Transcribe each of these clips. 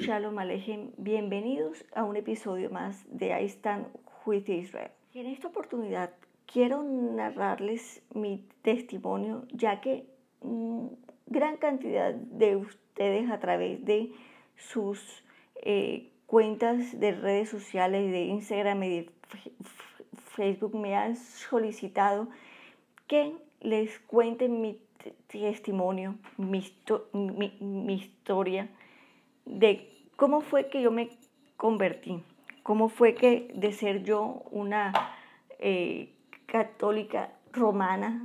Shalom Aleichem, bienvenidos a un episodio más de I Stand with Israel. Y en esta oportunidad quiero narrarles mi testimonio, ya que gran cantidad de ustedes a través de sus cuentas de redes sociales, de Instagram y de Facebook me han solicitado que les cuente mi testimonio, mi historia de cómo fue que yo me convertí, cómo fue que de ser yo una católica romana,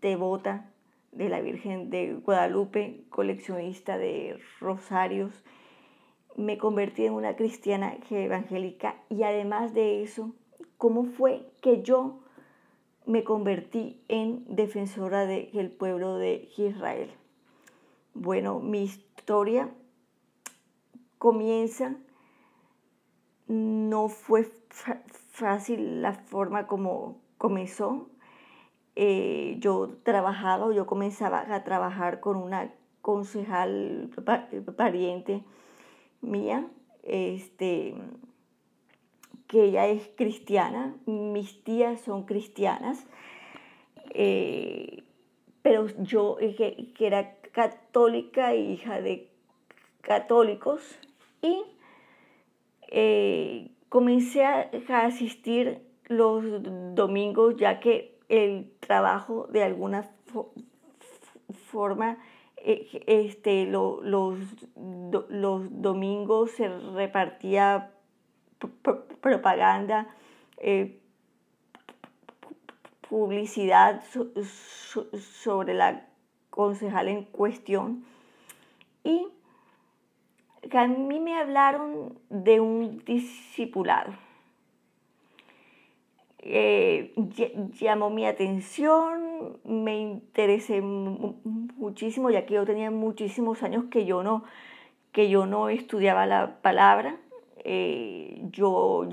devota de la Virgen de Guadalupe, coleccionista de rosarios, me convertí en una cristiana evangélica y además de eso, cómo fue que yo me convertí en defensora del pueblo de Israel. Bueno, mi historia comienza, no fue fácil la forma como comenzó. Yo comenzaba a trabajar con una concejal pariente mía, que ella es cristiana, mis tías son cristianas, pero yo que era católica, hija de católicos, y comencé a asistir los domingos, ya que el trabajo de alguna forma los domingos se repartía propaganda, publicidad sobre la concejal en cuestión, y a mí me hablaron de un discipulado. Llamó mi atención, me interesé muchísimo, ya que yo tenía muchísimos años que yo no estudiaba la palabra. Yo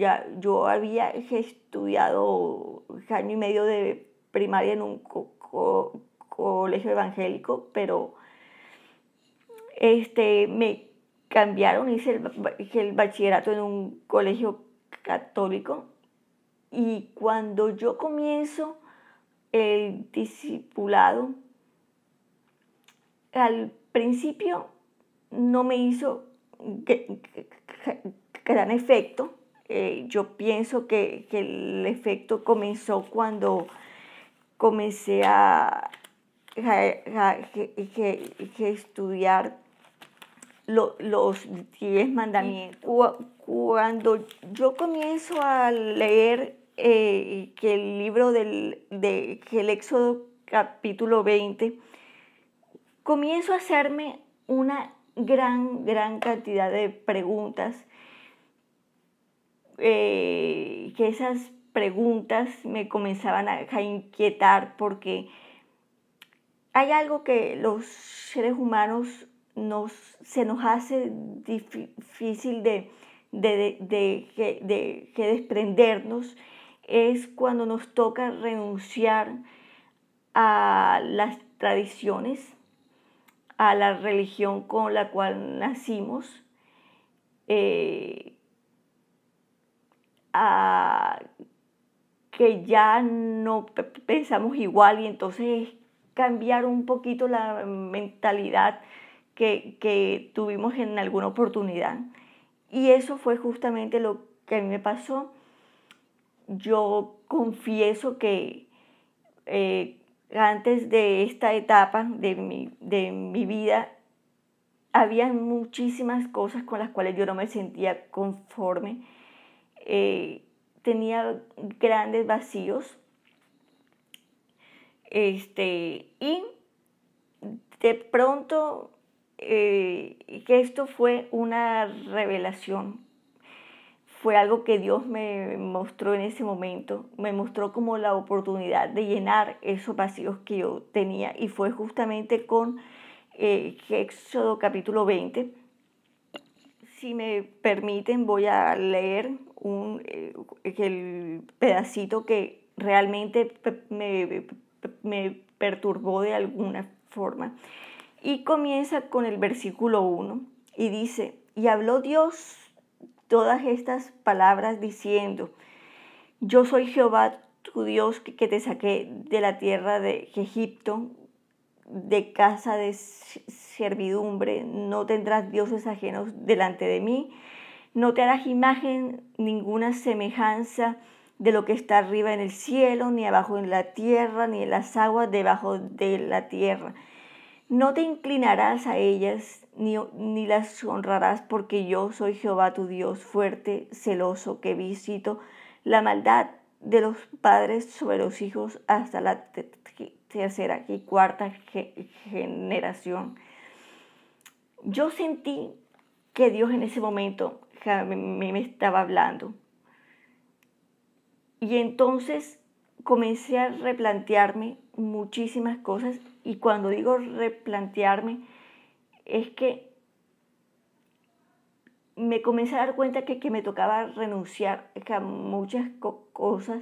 había estudiado año y medio de primaria en un colegio evangélico, pero me cambiaron, hice el bachillerato en un colegio católico, y cuando yo comienzo el discipulado, al principio no me hizo gran efecto. Yo pienso que el efecto comenzó cuando comencé a estudiar los 10 mandamientos. Cuando yo comienzo a leer que el libro del Éxodo capítulo 20, comienzo a hacerme una gran cantidad de preguntas, que esas preguntas me comenzaban a inquietar, porque hay algo que los seres humanos se nos hace difícil de desprendernos, es cuando nos toca renunciar a las tradiciones, a la religión con la cual nacimos, a que ya no pensamos igual, y entonces cambiar un poquito la mentalidad que tuvimos en alguna oportunidad. Y eso fue justamente lo que a mí me pasó. Yo confieso que antes de esta etapa de mi vida, había muchísimas cosas con las cuales yo no me sentía conforme. Tenía grandes vacíos. Y de pronto que esto fue una revelación, fue algo que Dios me mostró en ese momento, me mostró como la oportunidad de llenar esos vacíos que yo tenía, y fue justamente con Éxodo capítulo 20. Si me permiten, voy a leer el pedacito que realmente me perturbó de alguna forma. Y comienza con el versículo 1 y dice: Y habló Dios todas estas palabras diciendo: yo soy Jehová tu Dios que te saqué de la tierra de Egipto, de casa de servidumbre. No tendrás dioses ajenos delante de mí. No te harás imagen ninguna semejanza de lo que está arriba en el cielo, ni abajo en la tierra, ni en las aguas debajo de la tierra. No te inclinarás a ellas, ni las honrarás, porque yo soy Jehová tu Dios, fuerte, celoso, que visito la maldad de los padres sobre los hijos hasta la tercera y cuarta generación. Yo sentí que Dios en ese momento me estaba hablando. Y entonces comencé a replantearme muchísimas cosas, y cuando digo replantearme es que me comencé a dar cuenta que me tocaba renunciar a muchas cosas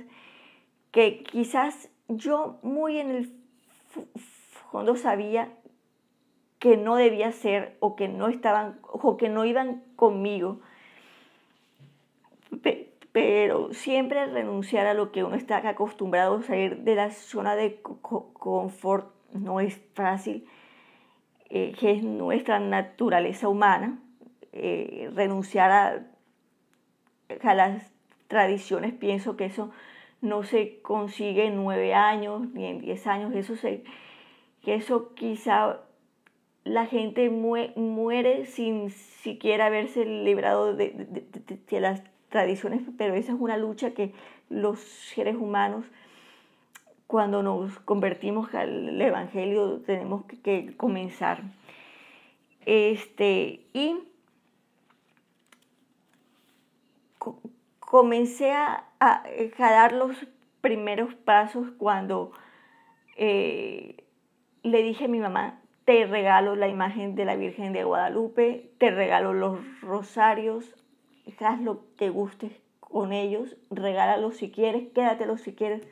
que quizás yo muy en el fondo sabía que no debía ser, o que no estaban, o que no iban conmigo. Pero siempre renunciar a lo que uno está acostumbrado, salir de la zona de confort, no es fácil, que es nuestra naturaleza humana. Renunciar a las tradiciones, pienso que eso no se consigue en 9 años ni en 10 años, que eso quizá la gente muere sin siquiera haberse librado de las tradiciones, pero esa es una lucha que los seres humanos, cuando nos convertimos al Evangelio, tenemos que comenzar. Y comencé a dar los primeros pasos cuando le dije a mi mamá: te regalo la imagen de la Virgen de Guadalupe, te regalo los rosarios, haz lo que gustes con ellos, regálalos si quieres, quédatelos si quieres.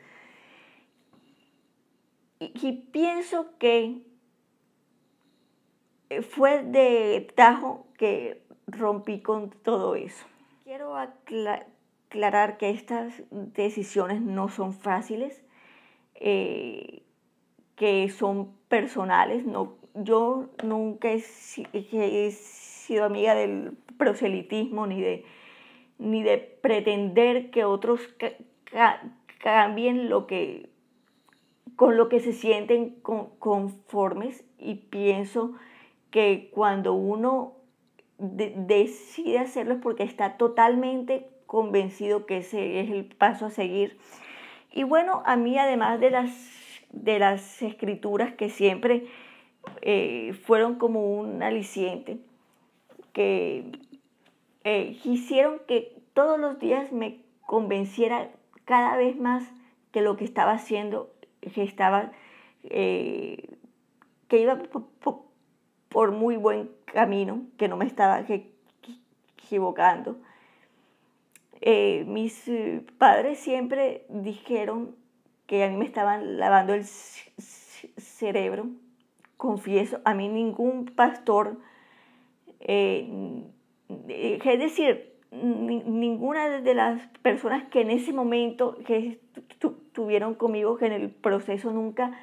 Y pienso que fue de tajo que rompí con todo eso. Quiero aclarar que estas decisiones no son fáciles, que son personales. No, yo nunca he sido amiga del proselitismo, ni de pretender que otros cambien con lo que se sienten conformes, y pienso que cuando uno decide hacerlo es porque está totalmente convencido que ese es el paso a seguir. Y bueno, a mí, además de las escrituras que siempre fueron como un aliciente, que hicieron que todos los días me convenciera cada vez más que lo que estaba haciendo, que iba por muy buen camino, que no me estaba equivocando. Mis padres siempre dijeron que a mí me estaban lavando el cerebro. Confieso, a mí ningún pastor, es decir, ninguna de las personas que en ese momento que estuvieron conmigo, que en el proceso nunca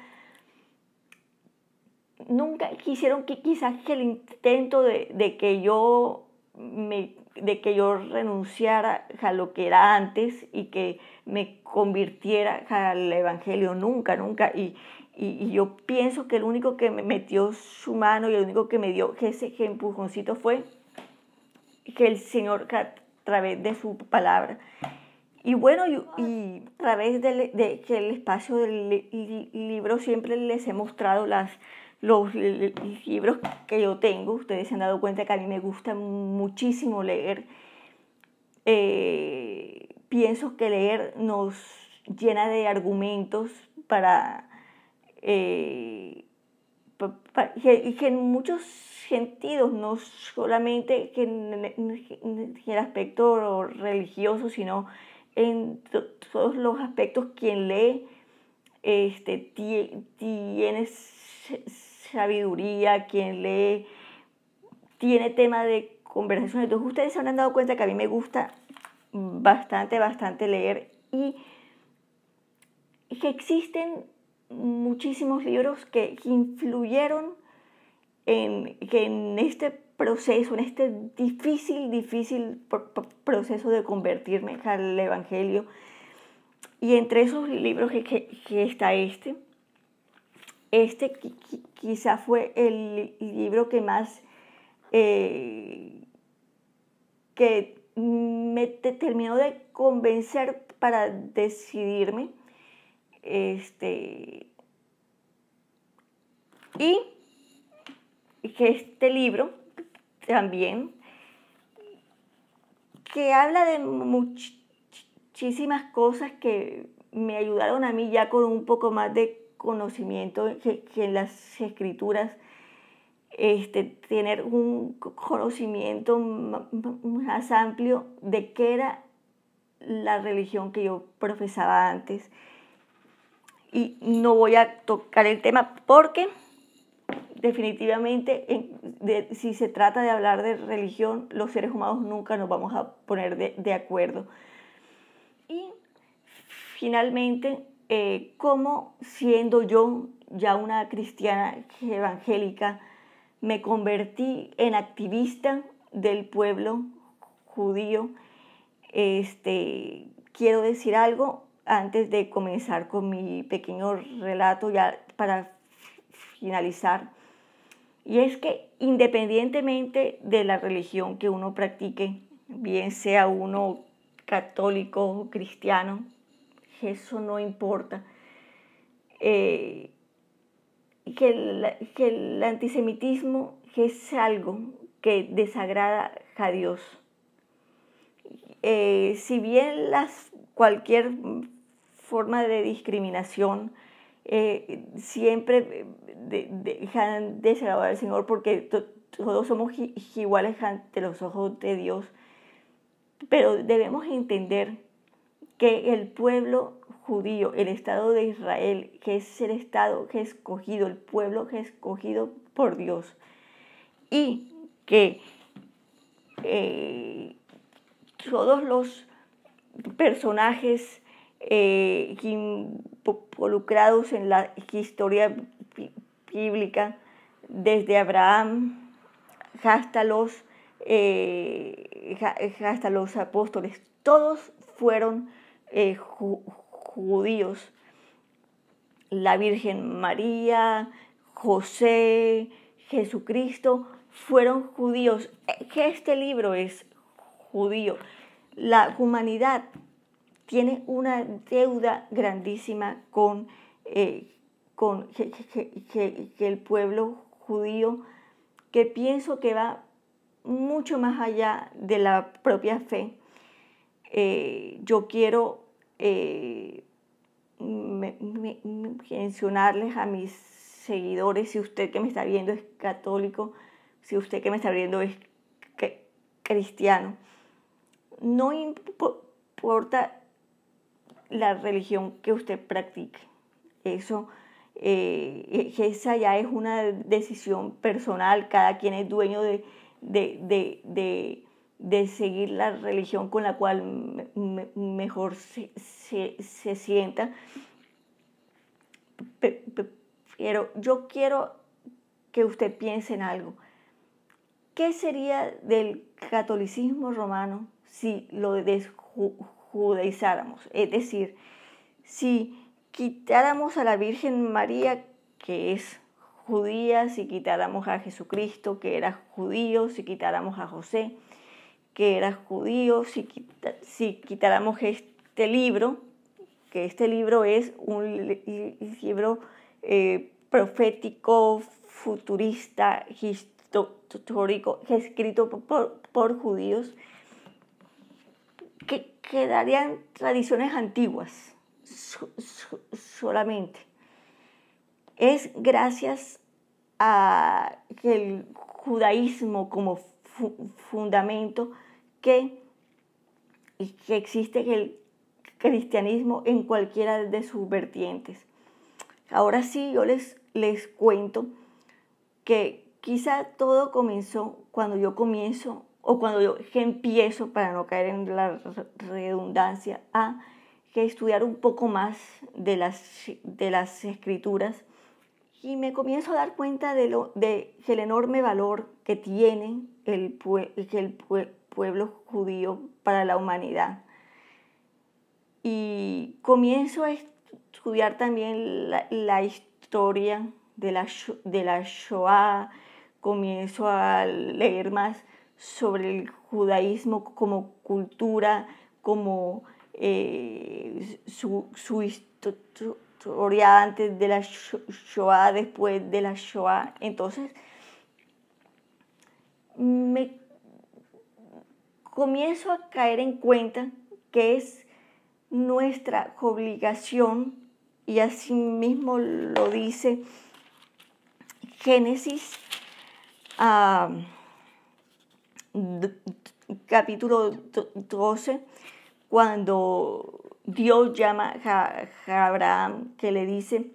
quisieron, que quizás que el intento de que yo renunciara a lo que era antes y que me convirtiera al Evangelio, nunca. Y yo pienso que el único que me metió su mano y el único que me dio ese empujoncito fue que el Señor, a través de su palabra. Y bueno, y a través de que el espacio del libro siempre les he mostrado los libros que yo tengo. Ustedes se han dado cuenta que a mí me gusta muchísimo leer. Pienso que leer nos llena de argumentos y que en muchos sentidos, no solamente que en el aspecto religioso, sino en todos los aspectos, quien lee tiene sabiduría, quien lee tiene tema de conversaciones. Entonces ustedes se habrán dado cuenta que a mí me gusta bastante leer y que existen muchísimos libros que influyeron en este proceso, en este difícil proceso de convertirme al Evangelio. Y entre esos libros que está quizá fue el libro que más que me terminó de convencer para decidirme. Y que este libro también, que habla de muchísimas cosas que me ayudaron a mí ya con un poco más de conocimiento que en las escrituras, tener un conocimiento más amplio de qué era la religión que yo profesaba antes. Y no voy a tocar el tema porque definitivamente si se trata de hablar de religión, los seres humanos nunca nos vamos a poner de acuerdo. Y finalmente, cómo siendo yo ya una cristiana evangélica, me convertí en activista del pueblo judío. Quiero decir algo antes de comenzar con mi pequeño relato ya para finalizar. Y es que independientemente de la religión que uno practique, bien sea uno católico o cristiano, eso no importa, que el antisemitismo es algo que desagrada a Dios. Si bien cualquier forma de discriminación siempre dejan desagradar al Señor, porque todos somos iguales ante los ojos de Dios, pero debemos entender que el pueblo judío, el Estado de Israel, que es el Estado que es escogido, el pueblo que es escogido por Dios, y que todos los personajes involucrados en la historia bíblica, desde Abraham hasta los apóstoles, todos fueron judíos. La Virgen María, José, Jesucristo fueron judíos. Este libro es judío. La humanidad tiene una deuda grandísima con el pueblo judío, que pienso que va mucho más allá de la propia fe. Yo quiero mencionarles a mis seguidores, si usted que me está viendo es católico, si usted que me está viendo es cristiano, no importa la religión que usted practique, esa ya es una decisión personal. Cada quien es dueño de seguir la religión con la cual mejor se sienta. Pero yo quiero que usted piense en algo. ¿Qué sería del catolicismo romano si lo desjudaizáramos? Es decir, si quitáramos a la Virgen María, que es judía, si quitáramos a Jesucristo, que era judío, si quitáramos a José, que era judío, si quitáramos este libro, que este libro es un libro profético, futurista, histórico, escrito por judíos, que quedarían tradiciones antiguas solamente. Es gracias a el judaísmo como fundamento que existe el cristianismo en cualquiera de sus vertientes. Ahora sí, yo les cuento que quizá todo comenzó cuando yo comienzo o cuando yo empiezo, para no caer en la redundancia, a que estudiar un poco más de las escrituras, y me comienzo a dar cuenta de el enorme valor que tiene el pueblo judío para la humanidad. Y comienzo a estudiar también la historia de la Shoah, comienzo a leer más sobre el judaísmo como cultura, como su historia antes de la Shoah, después de la Shoah. Entonces, me comienzo a caer en cuenta que es nuestra obligación, y así mismo lo dice Génesis capítulo 12, cuando Dios llama a Abraham, que le dice: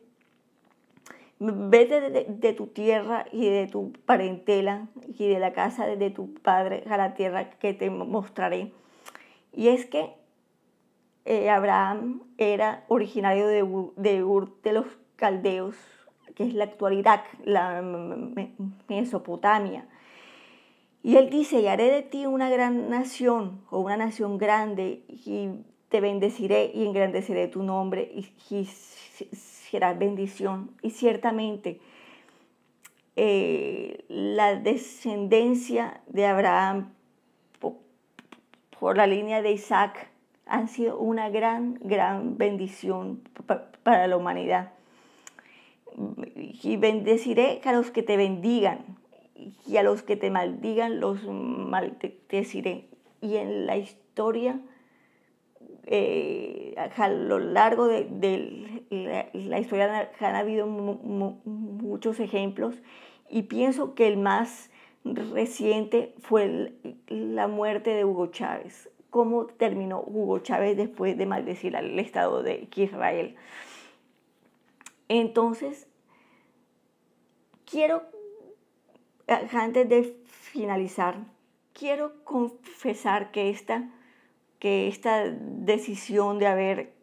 vete de tu tierra y de tu parentela y de la casa de tu padre a la tierra que te mostraré. Y es que Abraham era originario de Ur de los Caldeos, que es la actual Irak, la Mesopotamia. Y él dice: y haré de ti una gran nación, o una nación grande, y te bendeciré y engrandeceré tu nombre, y serás bendición. Y ciertamente la descendencia de Abraham por la línea de Isaac han sido una gran bendición para la humanidad. Y bendeciré a los que te bendigan, y a los que te maldigan los maldeciré. Y en la historia, a lo largo de la historia, han habido muchos ejemplos, y pienso que el más reciente fue la muerte de Hugo Chávez. ¿Cómo terminó Hugo Chávez después de maldecir al Estado de Israel? Entonces, antes de finalizar, quiero confesar que esta decisión de haber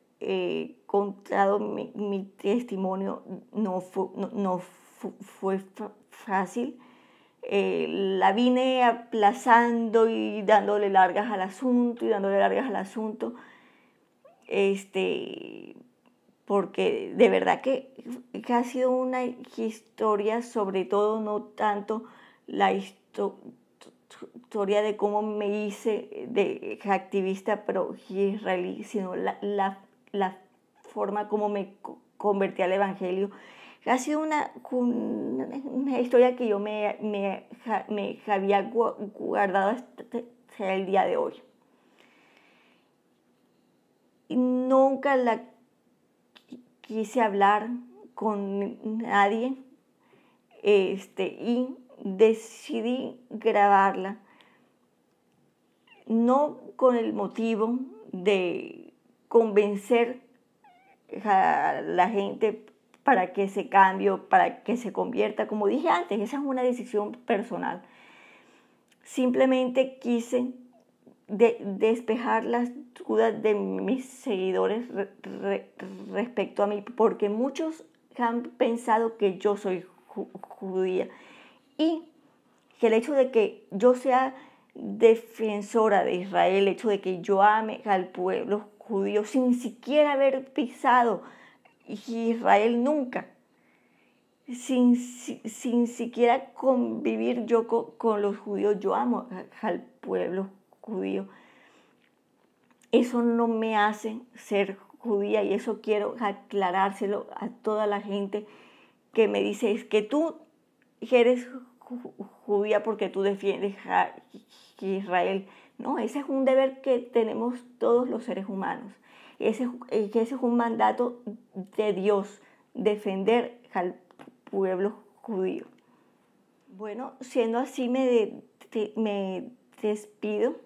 contado mi testimonio no fue fácil. La vine aplazando y dándole largas al asunto, porque de verdad que ha sido una historia, sobre todo no tanto la historia de cómo me hice de activista pro-israelí, sino la forma como me convertí al Evangelio. Ha sido una historia que yo me había guardado hasta el día de hoy. Y nunca la quise hablar con nadie, y decidí grabarla, no con el motivo de convencer a la gente para que se cambie, para que se convierta. Como dije antes, esa es una decisión personal. Simplemente quise despejar las dudas de mis seguidores respecto a mí, porque muchos han pensado que yo soy judía, y que el hecho de que yo sea defensora de Israel, el hecho de que yo ame al pueblo judío sin siquiera haber pisado Israel nunca, sin siquiera convivir yo con los judíos, yo amo al pueblo judío. Eso no me hace ser judía, y eso quiero aclarárselo a toda la gente que me dice: es que tú eres judía porque tú defiendes a Israel. No, ese es un deber que tenemos todos los seres humanos. Ese es un mandato de Dios, defender al pueblo judío. Bueno, siendo así, me despido.